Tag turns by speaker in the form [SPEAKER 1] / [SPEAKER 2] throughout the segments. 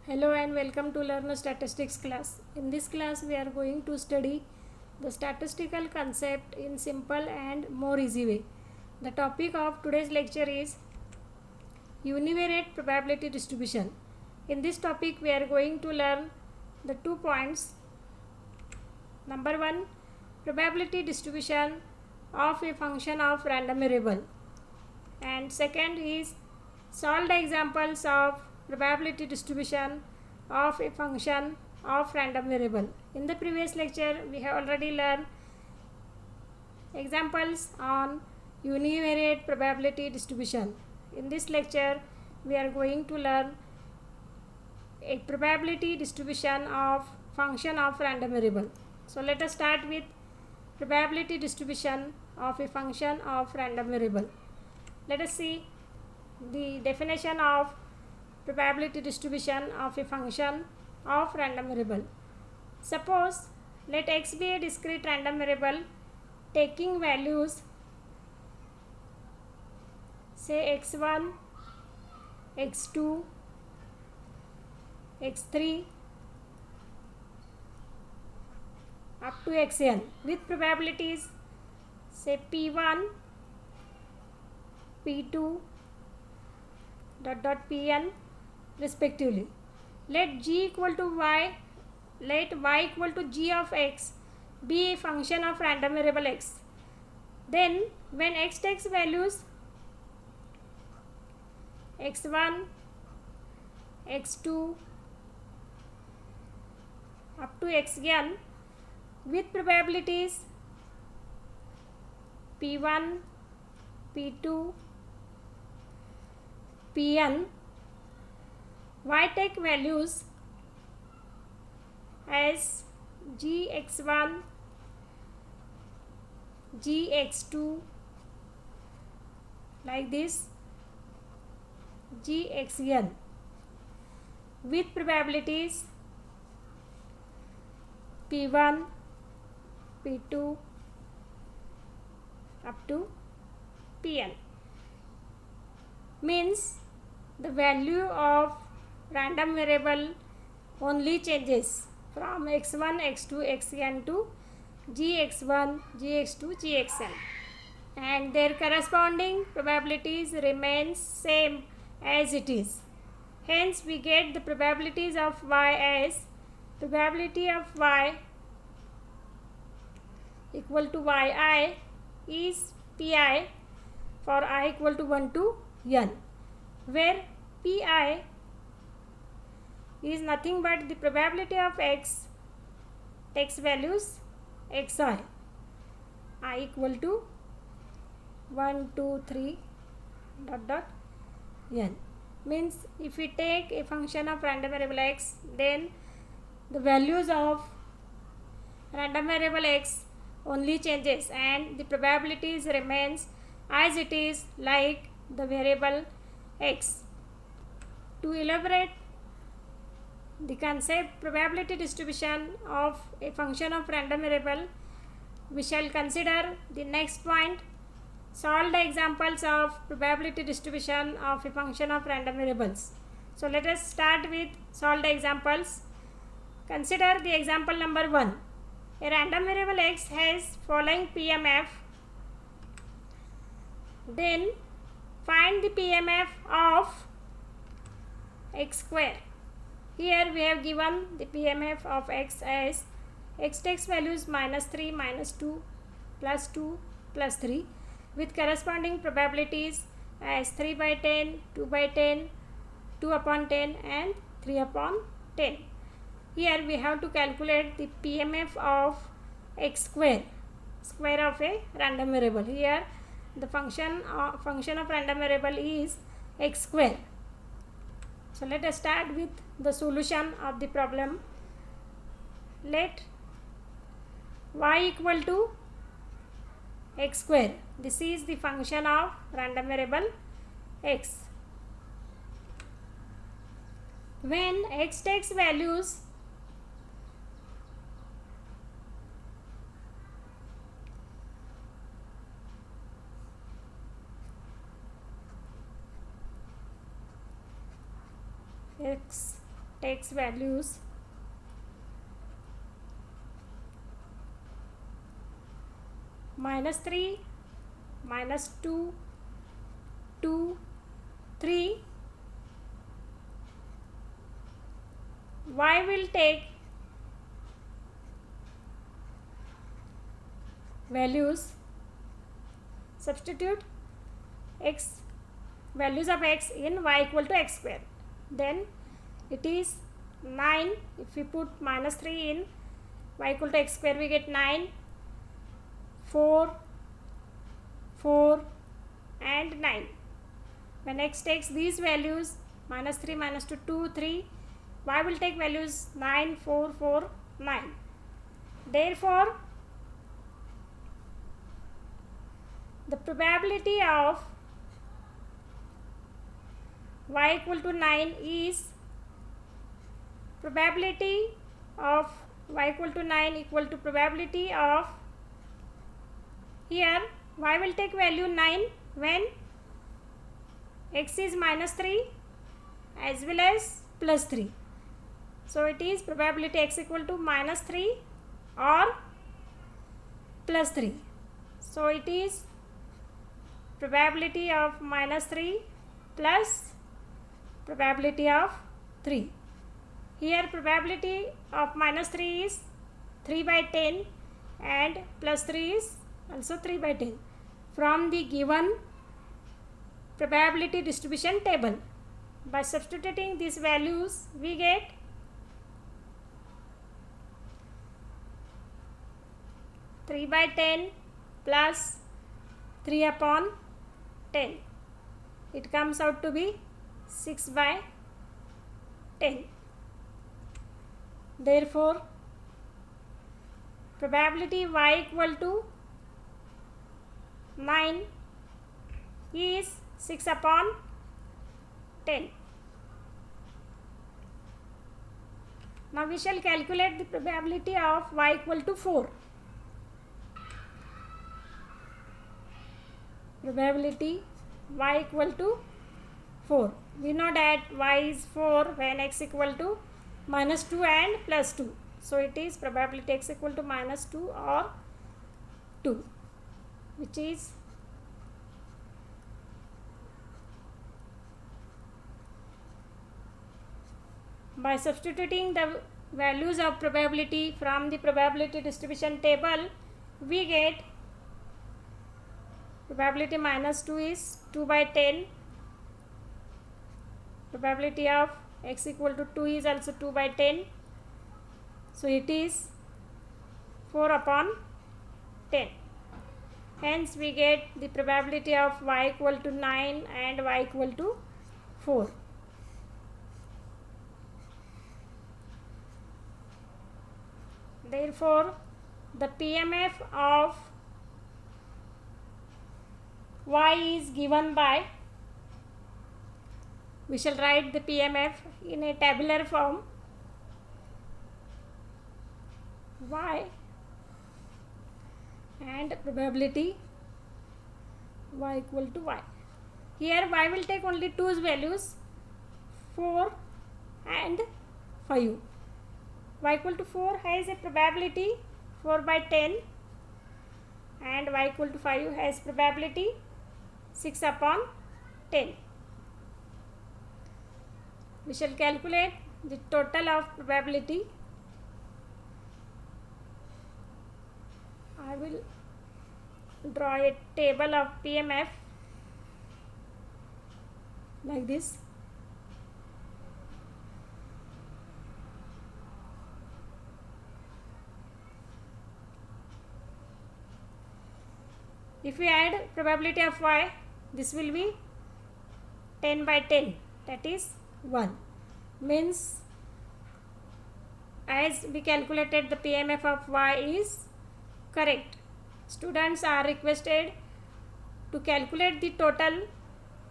[SPEAKER 1] Hello and welcome to Learn Statistics class. In this class we are going to study the statistical concept in simple and more easy way. The topic of today's lecture is univariate probability distribution. In this topic we are going to learn the 2 points. Number 1, probability distribution of a function of random variable, and second is solve the examples of probability distribution of a function of random variable. In the previous lecture we have already learned examples on univariate probability distribution. In this lecture we are going to learn a probability distribution of function of random variable. So let us start with probability distribution of a function of random variable. Let us see the definition of probability distribution of a function of random variable. Suppose let x be a discrete random variable taking values say x1, x2, x3 up to xn with probabilities say p1, p2 pn respectively. Let g equal to y, let y equal to g of x be a function of random variable x. Then when x takes values x1, x2 up to xn with probabilities p1, p2, pn, y take values as gx1, gx2 like this, gxn with probabilities p1, p2 up to pn. Means the value of random variable only changes from x1, x2, xn to gx1, gx2, gxn, and their corresponding probabilities remains same as it is. Hence we get the probabilities of y as probability of y equal to yi is pi for I equal to 1 to n, where pi is nothing but the probability of x takes values xi, I equal to 1, 2, 3 n. Means if we take a function of random variable x, then the values of random variable x only changes and the probabilities remains as it is like the variable x. To elaborate the concept probability distribution of a function of random variable, we shall consider the next point, solve the examples of probability distribution of a function of random variables. So let us start with solve the examples. Consider the example number 1. A random variable x has following PMF. Then find the PMF of x square. Here we have given the PMF of x as x takes values -3, -2, +2, +3 with corresponding probabilities as 3 by 10, 2 by 10, 2 upon 10 and 3 upon 10. Here we have to calculate the PMF of x square, square of a random variable. Here the function of random variable is x square. So let us start with the solution of the problem. Let y equal to x square. This is the function of random variable x. When x takes values x takes values -3, -2, 2, 3, y will take values, substitute x, values of x in y equal to x square, then it is 9. If we put -3 in y equal to x square, we get 9, 4, 4 and 9. When x takes these values -3, -2, 2, 3, y will take values 9, 4, 4, 9. Therefore, the probability of y equal to 9 is probability of y equal to 9 equal to probability of, here y will take value 9 when x is -3 as well as +3. So it is probability x equal to -3 or +3. So it is probability of -3 plus probability of 3. Here probability of -3 is 3/10 and +3 is also 3/10 from the given probability distribution table. By substituting these values, we get 3/10 plus 3/10. It comes out to be 6/10. Therefore, probability y equal to 9 is 6/10. Now we shall calculate the probability of y equal to 4. Probability y equal to 4. We know that y is 4 when x equal to -2 and +2. So it is probability x equal to -2 or 2, which is by substituting the values of probability from the probability distribution table, we get probability -2 is 2/10. Probability of x equal to 2 is also 2/10. So it is 4/10. Hence we get the probability of y equal to 9 and y equal to 4. Therefore, the PMF of y is given by, we shall write the PMF in a tabular form, y and probability y equal to y. Here y will take only two values, 4 and 5. Y equal to 4 has a probability 4/10 and y equal to 5 has probability 6/10. We shall calculate the total of probability. I will draw a table of PMF like this. If we add probability of y, this will be 10/10, that is 1. Means as we calculated, the PMF of y is correct. Students are requested to calculate the total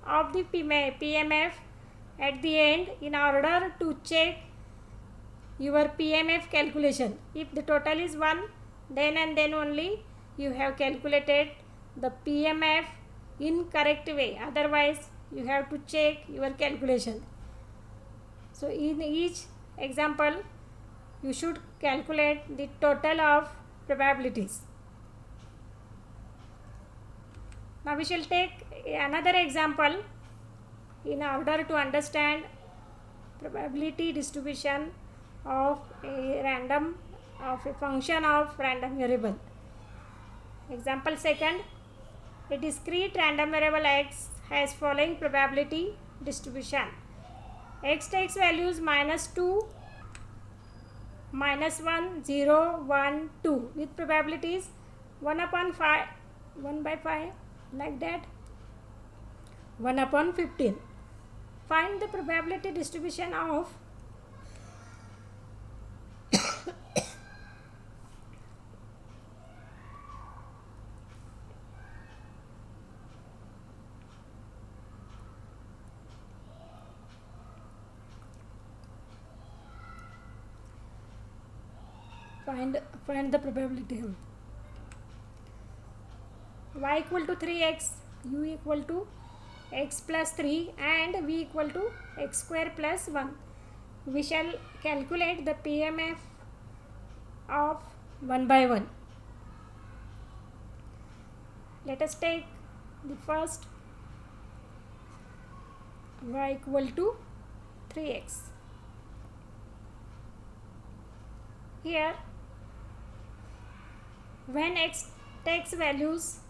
[SPEAKER 1] of the PMF at the end in order to check your PMF calculation. If the total is 1, then and then only you have calculated the PMF in correct way. Otherwise, you have to check your calculation. So in each example, you should calculate the total of probabilities. Now we shall take another example in order to understand probability distribution of a function of random variable. Example second, a discrete random variable x has following probability distribution. X takes values -2, -1, 0, 1, 2 with probabilities 1/5, 1/5, like that, 1/15. Find the probability distribution of find the probability. Y equal to 3x, u equal to x plus 3 and v equal to x square plus 1. We shall calculate the PMF of 1 by 1. Let us take the first, y equal to 3x. Here, when x takes values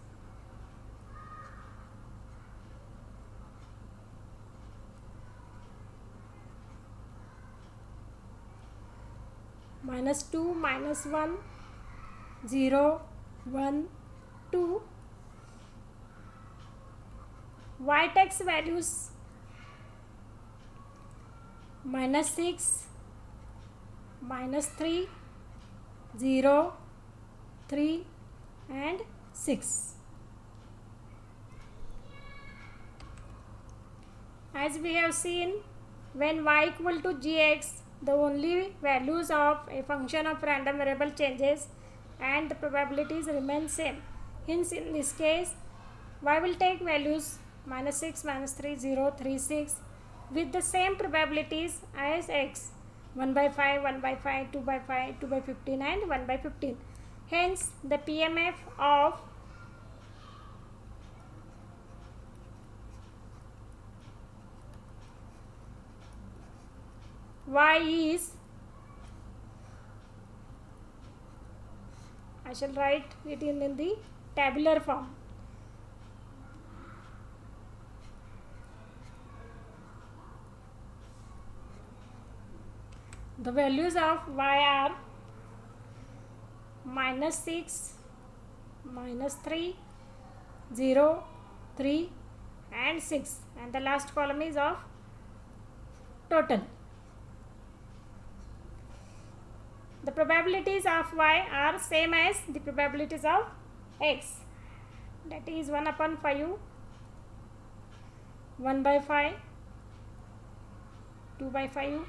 [SPEAKER 1] -2, -1, 0, 1, 2, y takes values -6, -3, 0, 3 and 6. As we have seen, when y equal to gx, the only values of a function of random variable changes and the probabilities remain same. Hence, in this case, y will take values -6, -3, 0, 3, 6 with the same probabilities as x, 1/5, 1/5, 2/5, 2/15 and 1/15. Hence, the PMF of y is, I shall write it in the tabular form. The values of y are -6, -3, 0, 3 and 6, and the last column is of total. The probabilities of y are same as the probabilities of x, that is 1/5, 1/5, 2/5,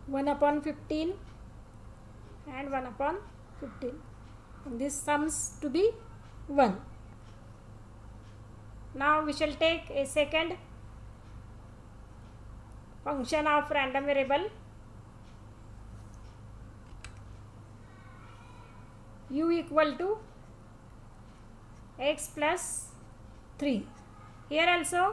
[SPEAKER 1] 1/15 and 1/15, and this sums to be 1. Now we shall take a second function of random variable, u equal to x plus 3. Here also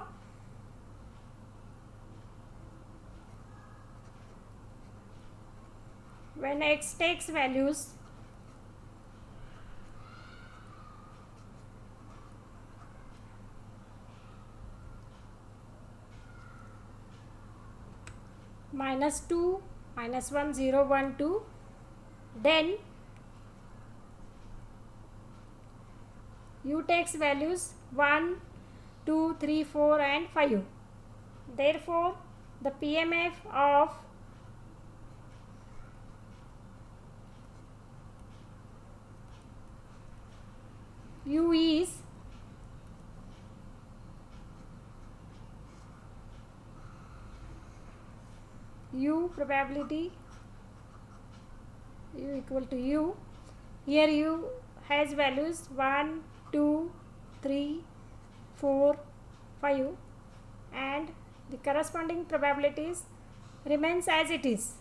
[SPEAKER 1] when x takes values -2, -1, 0, 1, 2, then u takes values 1, 2, 3, 4 and 5. Therefore, the PMF of u is u probability u equal to u. Here u has values 1, 2, 3, 4, 5 and the corresponding probabilities remains as it is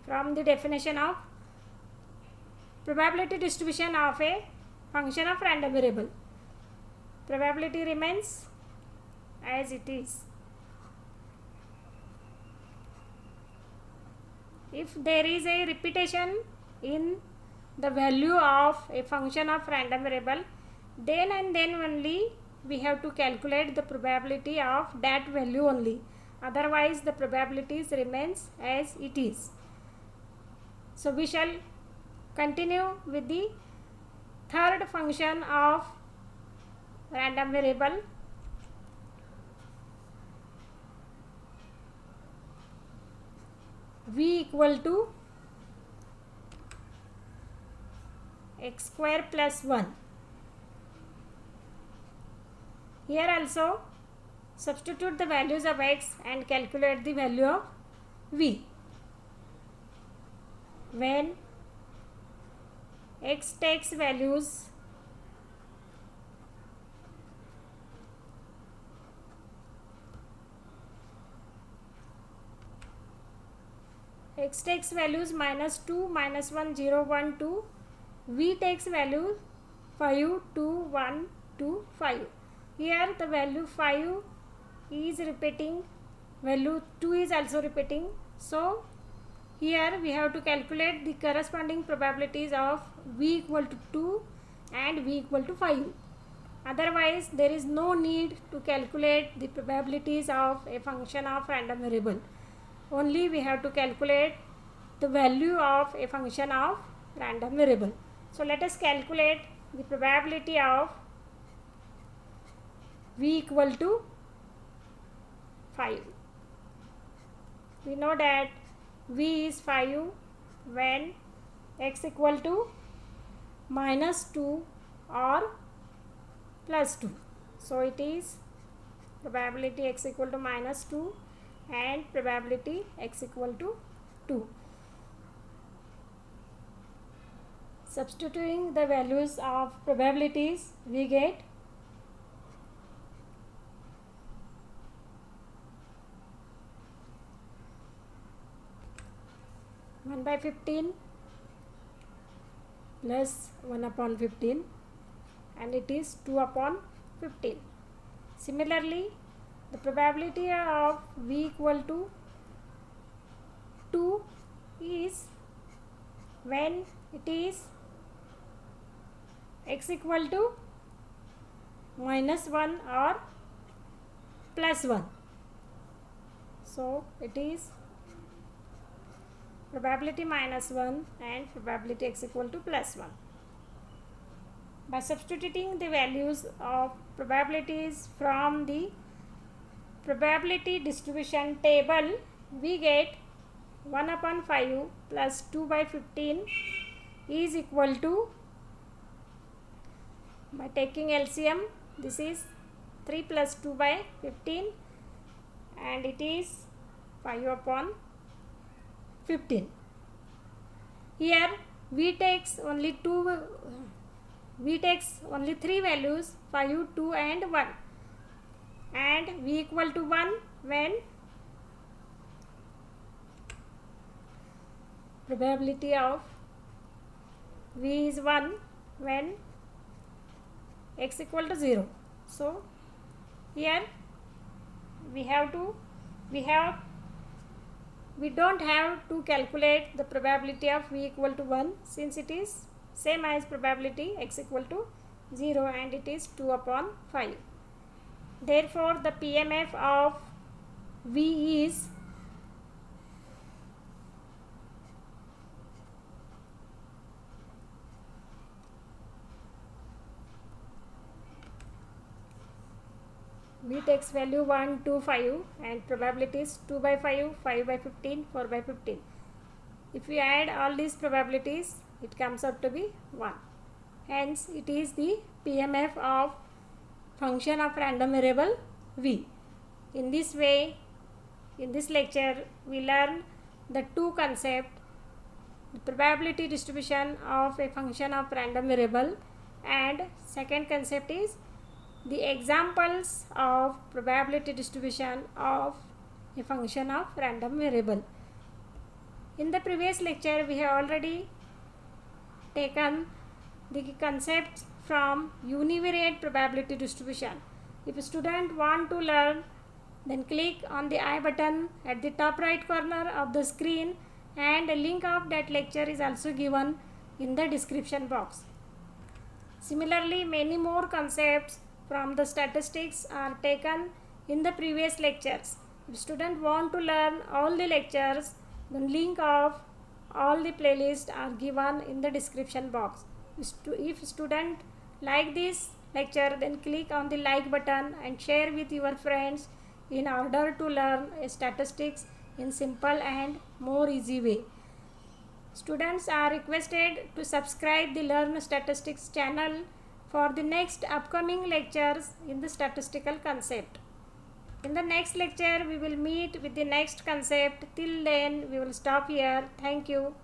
[SPEAKER 1] from the definition of probability distribution of a function of random variable. Probability remains as it is. If there is a repetition in the value of a function of random variable, then and then only we have to calculate the probability of that value only. Otherwise the probabilities remains as it is. So we shall continue with the third function of random variable. V equal to x square plus 1. Here also substitute the values of x and calculate the value of v. When x takes values minus 2, minus 1, 0, 1, 2, v takes value 5, 2, 1, 2, 5. Here the value 5 is repeating, value 2 is also repeating. So here we have to calculate the corresponding probabilities of v equal to 2 and v equal to 5. Otherwise there is no need to calculate the probabilities of a function of random variable. Only we have to calculate the value of a function of random variable. So let us calculate the probability of v equal to 5. We know that v is 5 when x equal to minus 2 or plus 2. So it is probability x equal to minus 2 and probability x equal to 2. Substituting the values of probabilities, we get 1 by 15 plus 1 upon 15 and it is 2 upon 15. Similarly, the probability of v equal to 2 is when it is x equal to minus 1 or plus 1. So it is probability minus 1 and probability x equal to plus 1. By substituting the values of probabilities from the probability distribution table, we get 1 upon 5 plus 2 by 15 is equal to, by taking LCM, this is 3 plus 2 by 15 and it is 5 upon 15. Here v takes only 3 values, 5, 2 and 1, and v equal to 1 when probability of v is 1 when x equal to 0. So here we don't have to calculate the probability of v equal to 1 since it is same as probability x equal to 0 and it is 2 upon 5. Therefore the PMF of v is v takes value 1, 2, 5 and probability is 2 by 5, 5 by 15, 4 by 15. If we add all these probabilities, it comes out to be 1. Hence it is the PMF of function of random variable v. In this way, in this lecture we learn the two concepts, the probability distribution of a function of random variable, and second concept is the examples of probability distribution of a function of random variable. In the previous lecture, we have already taken the concepts from univariate probability distribution. If a student want to learn, then click on the I button at the top right corner of the screen, and a link of that lecture is also given in the description box. Similarly, many more concepts from the statistics are taken in the previous lectures. If student want to learn all the lectures, then link of all the playlists are given in the description box. If student like this lecture, then click on the like button and share with your friends in order to learn statistics in simple and more easy way. Students are requested to subscribe the Learn Statistics channel for the next upcoming lectures in the statistical concept. In the next lecture, we will meet with the next concept. Till then, we will stop here. Thank you.